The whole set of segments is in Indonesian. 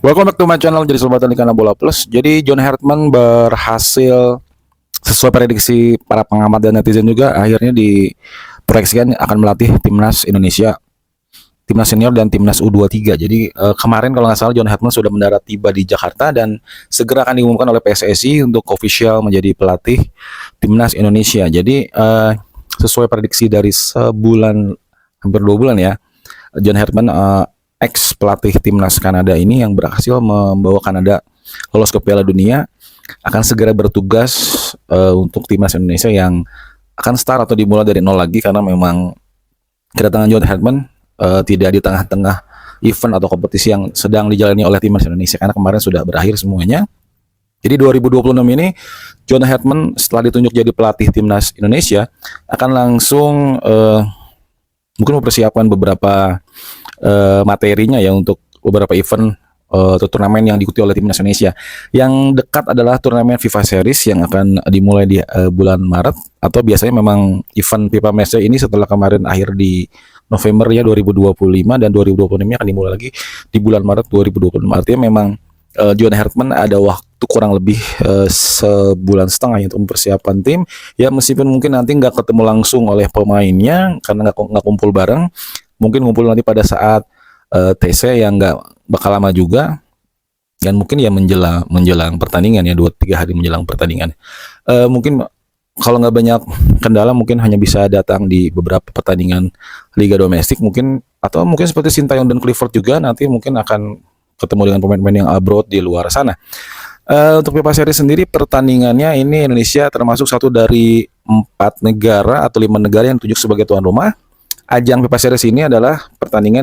Welcome back to my channel. Jadi Sobat Ikan Bola Plus. Jadi John Hartman berhasil sesuai prediksi para pengamat dan netizen juga, akhirnya diproyeksikan akan melatih timnas Indonesia, timnas senior dan timnas U23. Jadi kemarin kalau nggak salah John Hartman sudah mendarat tiba di Jakarta dan segera akan diumumkan oleh PSSI untuk official menjadi pelatih timnas Indonesia. Jadi sesuai prediksi dari sebulan, hampir 2 bulan ya, John Hartman ex pelatih timnas Kanada ini yang berhasil membawa Kanada lolos ke Piala Dunia akan segera bertugas untuk timnas Indonesia yang akan start atau dimulai dari nol lagi, karena memang kedatangan John Hartman tidak di tengah-tengah event atau kompetisi yang sedang dijalani oleh timnas Indonesia, karena kemarin sudah berakhir semuanya. Jadi 2026 ini John Hartman setelah ditunjuk jadi pelatih timnas Indonesia akan langsung mungkin mempersiapkan beberapa materinya ya untuk beberapa event atau turnamen yang diikuti oleh timnas Indonesia. Yang dekat adalah turnamen FIFA Series yang akan dimulai di bulan Maret, atau biasanya memang event FIFA Match ini setelah kemarin akhir di November ya 2025, dan 2026 akan dimulai lagi di bulan Maret 2026. Artinya memang John Hartman ada waktu kurang lebih sebulan setengah untuk mempersiapkan tim ya, meskipun mungkin nanti nggak ketemu langsung oleh pemainnya karena nggak kumpul bareng, mungkin ngumpul nanti pada saat TC yang nggak bakal lama juga, dan mungkin ya menjelang pertandingan ya, 2-3 hari menjelang pertandingan. Mungkin kalau nggak banyak kendala mungkin hanya bisa datang di beberapa pertandingan liga domestik mungkin, atau mungkin seperti Sintayong dan Clifford juga nanti mungkin akan ketemu dengan pemain-pemain yang abroad di luar sana. Untuk FIFA Series sendiri pertandingannya ini Indonesia termasuk satu dari 4 negara atau 5 negara yang ditunjuk sebagai tuan rumah. Ajang FIFA Series ini adalah pertandingan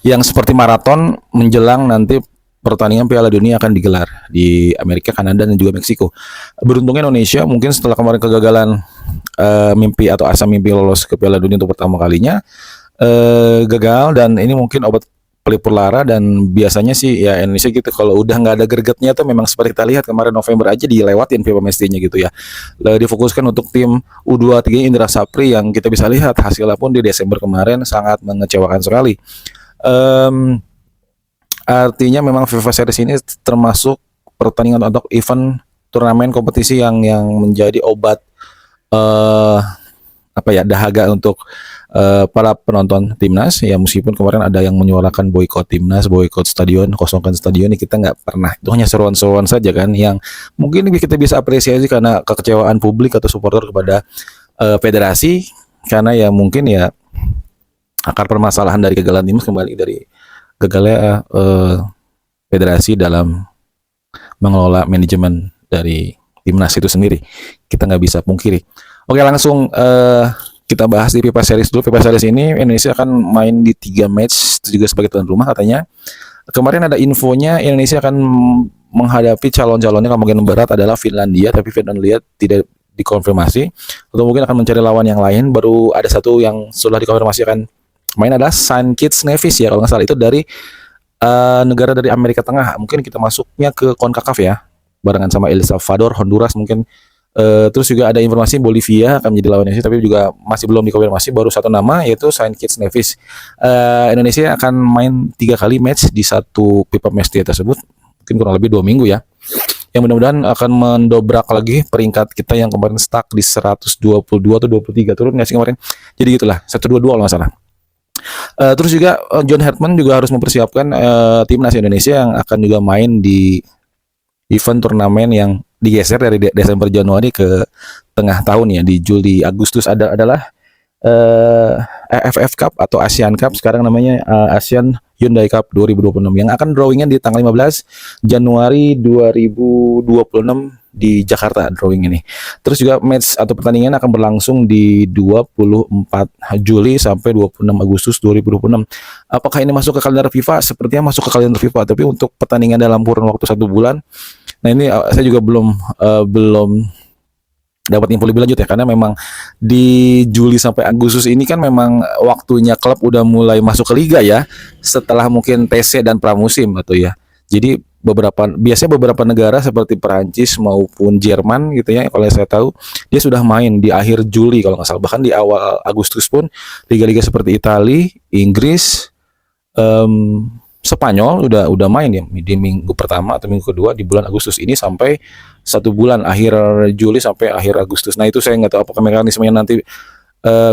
yang seperti maraton menjelang nanti pertandingan Piala Dunia akan digelar di Amerika, Kanada, dan juga Meksiko. Beruntungnya Indonesia mungkin setelah kemarin kegagalan mimpi atau asa mimpi lolos ke Piala Dunia untuk pertama kalinya gagal, dan ini mungkin obat pelipur lara. Dan biasanya sih ya Indonesia gitu, kalau udah nggak ada gregetnya tuh memang seperti kita lihat kemarin November aja dilewatin FIFA Match-nya gitu ya. Lalu difokuskan untuk tim U23 Indra Sapri yang kita bisa lihat hasilnya pun di Desember kemarin sangat mengecewakan sekali. Artinya memang FIFA Series ini termasuk pertandingan untuk event turnamen kompetisi yang menjadi obat dahaga untuk para penonton timnas ya, meskipun kemarin ada yang menyuarakan boykot timnas, boykot stadion, kosongkan stadion, ini kita nggak pernah, itu hanya seruan-seruan saja kan, yang mungkin kita bisa apresiasi karena kekecewaan publik atau supporter kepada federasi, karena ya mungkin ya akar permasalahan dari kegagalan timnas kembali dari gagalnya federasi dalam mengelola manajemen dari timnas itu sendiri, kita nggak bisa pungkiri. Oke, langsung kita bahas di FIFA Series dulu. FIFA Series ini Indonesia akan main di 3 match juga sebagai tuan rumah katanya. Kemarin ada infonya Indonesia akan menghadapi calon-calonnya kemungkinan berat adalah Finlandia, tapi Finlandia tidak dikonfirmasi, atau mungkin akan mencari lawan yang lain. Baru ada satu yang sudah dikonfirmasi akan main adalah Saint Kitts Nevis ya, kalau nggak salah itu dari negara dari Amerika Tengah. Mungkin kita masuknya ke CONCACAF ya, barengan sama El Salvador, Honduras mungkin. Terus juga ada informasi Bolivia akan menjadi lawan Indonesia, tapi juga masih belum dikonfirmasi. Baru satu nama yaitu Saint Kitts Nevis. Indonesia akan main 3 kali match di satu FIFA Match tersebut, mungkin kurang lebih 2 minggu ya. Yang mudah-mudahan akan mendobrak lagi peringkat kita yang kemarin stuck di 122 atau 23, turun nggak sih kemarin? Jadi gitulah, 122 kalau nggak salah. Terus juga John Hartman juga harus mempersiapkan timnas Indonesia yang akan juga main di event turnamen yang digeser dari Desember Januari ke tengah tahun ya, di Juli Agustus adalah AFF Cup atau ASEAN Cup, sekarang namanya ASEAN Hyundai Cup 2026 yang akan drawingnya di tanggal 15 Januari 2026 di Jakarta drawing ini. Terus juga match atau pertandingan akan berlangsung di 24 Juli sampai 26 Agustus 2026. Apakah ini masuk ke kalender FIFA? Sepertinya masuk ke kalender FIFA, tapi untuk pertandingan dalam kurun waktu 1 bulan. Nah ini saya juga belum dapat info lebih lanjut ya, karena memang di Juli sampai Agustus ini kan memang waktunya klub udah mulai masuk ke liga ya, setelah mungkin TC dan pramusim atau ya. Jadi biasanya beberapa negara seperti Perancis maupun Jerman gitu ya, kalau saya tahu dia sudah main di akhir Juli kalau nggak salah, bahkan di awal Agustus pun liga-liga seperti Italia, Inggris, Spanyol udah main ya di minggu pertama atau minggu kedua di bulan Agustus ini sampai 1 bulan, akhir Juli sampai akhir Agustus. Nah itu saya nggak tahu apakah mekanismenya nanti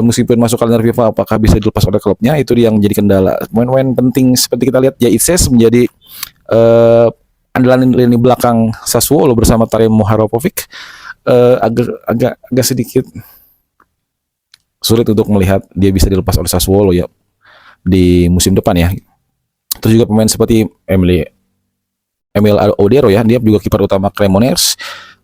meskipun masuk kalender FIFA apakah bisa dilepas oleh klubnya, itu yang menjadi kendala. Pemain-pemain penting seperti kita lihat Jaices menjadi andalan lini belakang Sassuolo bersama Tarim Muharopovic, agak sedikit sulit untuk melihat dia bisa dilepas oleh Sassuolo ya di musim depan ya. Terus juga pemain seperti Emil Odero ya, dia juga kiper utama Cremonese.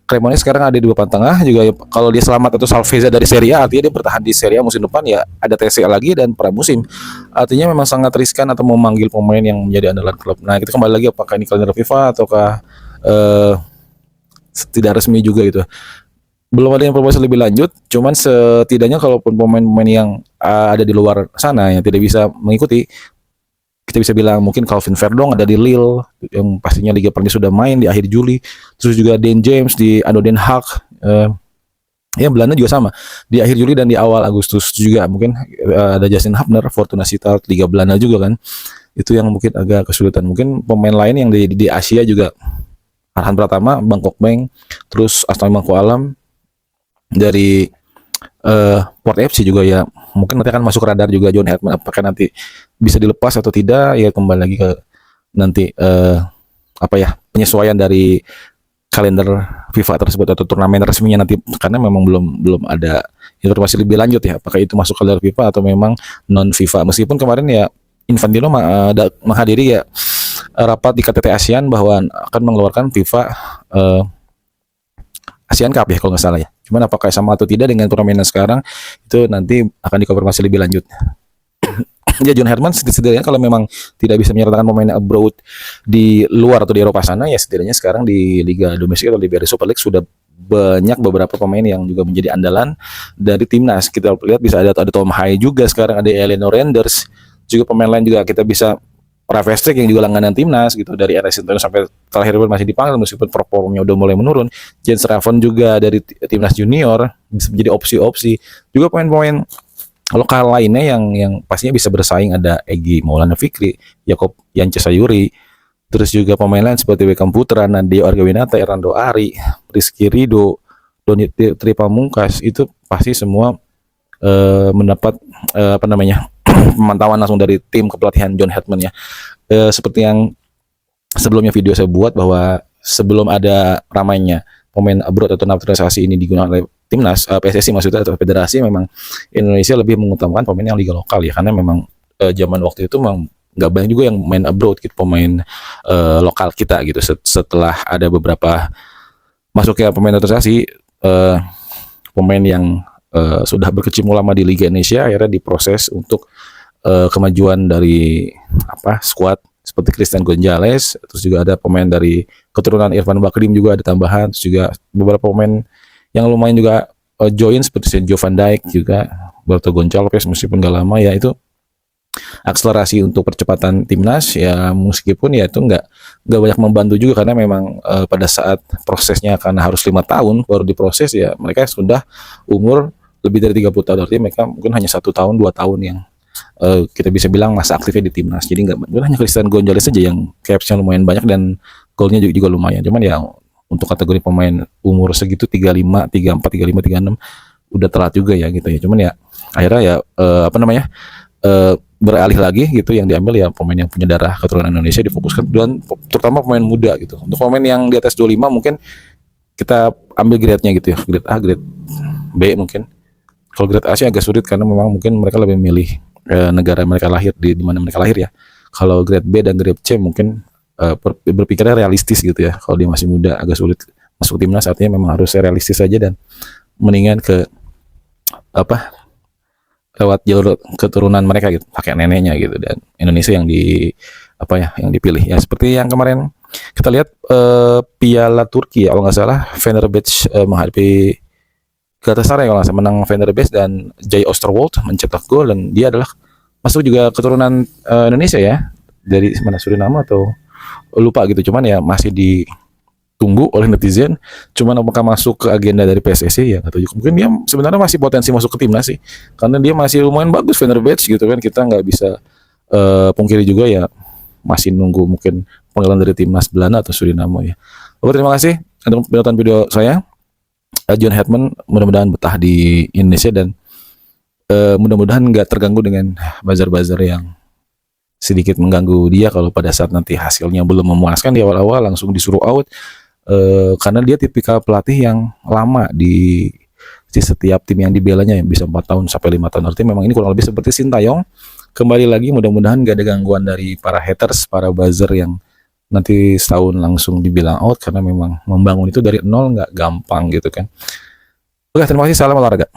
Cremonese sekarang ada di papan tengah juga ya, kalau dia selamat atau Salvezza dari Serie A artinya dia bertahan di Serie A musim depan ya, ada TCA lagi dan pramusim. Artinya memang sangat riskan atau memanggil pemain yang menjadi andalan klub. Nah, kita kembali lagi apakah ini kalender FIFA ataukah tidak resmi juga gitu. Belum ada informasi lebih lanjut, cuman setidaknya kalaupun pemain-pemain yang ada di luar sana yang tidak bisa mengikuti, kita bisa bilang mungkin Calvin Verdong ada di Lille yang pastinya Liga Prancis sudah main di akhir Juli, terus juga Dan James di ADO Den Haag, ya Belanda juga sama di akhir Juli dan di awal Agustus juga mungkin ada Justin Hubner Fortuna Sittard Liga Belanda juga kan, itu yang mungkin agak kesulitan. Mungkin pemain lain yang di Asia juga Arhan Pratama Bangkok Bank, terus Aston Mangko Alam dari Port FC juga ya, mungkin nanti akan masuk radar juga John Hetman, apakah nanti bisa dilepas atau tidak ya, kembali lagi ke nanti penyesuaian dari kalender FIFA tersebut atau turnamen resminya nanti, karena memang belum ada informasi lebih lanjut ya apakah itu masuk kalender FIFA atau memang non FIFA. Meskipun kemarin ya Infantino menghadiri ya rapat di KTT ASEAN bahwa akan mengeluarkan FIFA ASEAN Cup ya kalau nggak salah ya. Cuman apakah sama atau tidak dengan turnamen sekarang itu nanti akan dikonfirmasi lebih lanjut. Ya John Herman setidaknya kalau memang tidak bisa menyertakan pemain abroad di luar atau di Eropa sana ya, setidaknya sekarang di Liga Domestik atau di Iberia Super League sudah banyak beberapa pemain yang juga menjadi andalan dari timnas. Kita lihat bisa ada Tom Hai juga sekarang, ada Eleanor Renders, juga pemain lain juga kita bisa Ravestrik yang juga langganan timnas gitu, dari era Sintono sampai terakhir masih dipanggil meskipun performanya udah mulai menurun. Jens Raven juga dari timnas junior bisa menjadi opsi-opsi. Juga pemain-pemain lokal lainnya yang pastinya bisa bersaing, ada Egy Maulana Fikri, Yakob Yance Sayuri, terus juga pemain lain seperti Beckham Putra, Nadio Argawinata, Erando Ari, Rizky Rido, Doni Tripamungkas, itu pasti semua mendapat pemantauan langsung dari tim kepelatihan John Hetman ya. Seperti yang sebelumnya video saya buat bahwa sebelum ada ramainya pemain abroad atau naturalisasi ini digunakan oleh timnas, PSSI maksudnya atau federasi, memang Indonesia lebih mengutamakan pemain yang liga lokal ya, karena memang zaman waktu itu memang nggak banyak juga yang main abroad gitu, pemain lokal kita gitu. Setelah ada beberapa masuknya pemain naturalisasi, pemain yang sudah berkecimpung lama di Liga Indonesia akhirnya diproses untuk kemajuan dari skuad seperti Christian Gonzalez, terus juga ada pemain dari keturunan Irfan Bakrim juga ada tambahan, terus juga beberapa pemain yang lumayan juga join seperti Sergio Van Dijk juga, Roberto Gonçalves meskipun gak lama ya. Itu akselerasi untuk percepatan timnas ya, meskipun ya itu nggak banyak membantu juga karena memang pada saat prosesnya karena harus 5 tahun baru diproses ya, mereka sudah umur lebih dari 30 tahun, artinya mereka mungkin hanya 1 tahun 2 tahun yang kita bisa bilang masa aktifnya di timnas. Jadi nggak hanya Christian Gonzalez saja yang capsnya lumayan banyak dan golnya juga lumayan. Cuman ya untuk kategori pemain umur segitu 35, 34, 35, 36 udah telat juga ya gitu ya. Cuman ya akhirnya ya beralih lagi gitu, yang diambil ya pemain yang punya darah keturunan Indonesia difokuskan, dan terutama pemain muda gitu. Untuk pemain yang di atas 25 mungkin kita ambil grade-nya gitu ya, grade A, grade B mungkin. Kalau grade A sih agak sulit karena memang mungkin mereka lebih milih negara mereka lahir, di mana mereka lahir ya. Kalau grade B dan grade C mungkin berpikirnya realistis gitu ya. Kalau dia masih muda agak sulit masuk timnas, artinya memang harus realistis saja dan mendingan ke lewat jalur keturunan mereka gitu, pakai neneknya gitu, dan Indonesia yang yang dipilih ya. Seperti yang kemarin kita lihat Piala Turki ya, kalau nggak salah Fenerbahce menghadapi Galatasaray kalau nggak salah, menang Fenerbahce dan Jay Osterwold mencetak gol, dan dia adalah masuk juga keturunan Indonesia ya, dari mana, Suriname atau lupa gitu. Cuman ya masih ditunggu oleh netizen. Cuman apakah masuk ke agenda dari PSSI ya nggak tahu. Mungkin dia sebenarnya masih potensi masuk ke timnas sih, karena dia masih lumayan bagus Fenerbahce gitu kan. Kita nggak bisa pungkiri juga ya, masih nunggu mungkin panggilan dari timnas Belanda atau Suriname ya. Oke, terima kasih untuk penonton video saya. John Hetman mudah-mudahan betah di Indonesia dan mudah-mudahan nggak terganggu dengan buzzer-buzzer yang sedikit mengganggu dia kalau pada saat nanti hasilnya belum memuaskan di awal-awal langsung disuruh out, karena dia tipikal pelatih yang lama di setiap tim yang dibelanya, yang bisa 4 tahun sampai 5 tahun. Artinya memang ini kurang lebih seperti Sintayong. Kembali lagi mudah-mudahan gak ada gangguan dari para haters, para buzzer yang nanti setahun langsung dibilang out, karena memang membangun itu dari nol nggak gampang gitu kan. Oke, terima kasih, salam olahraga.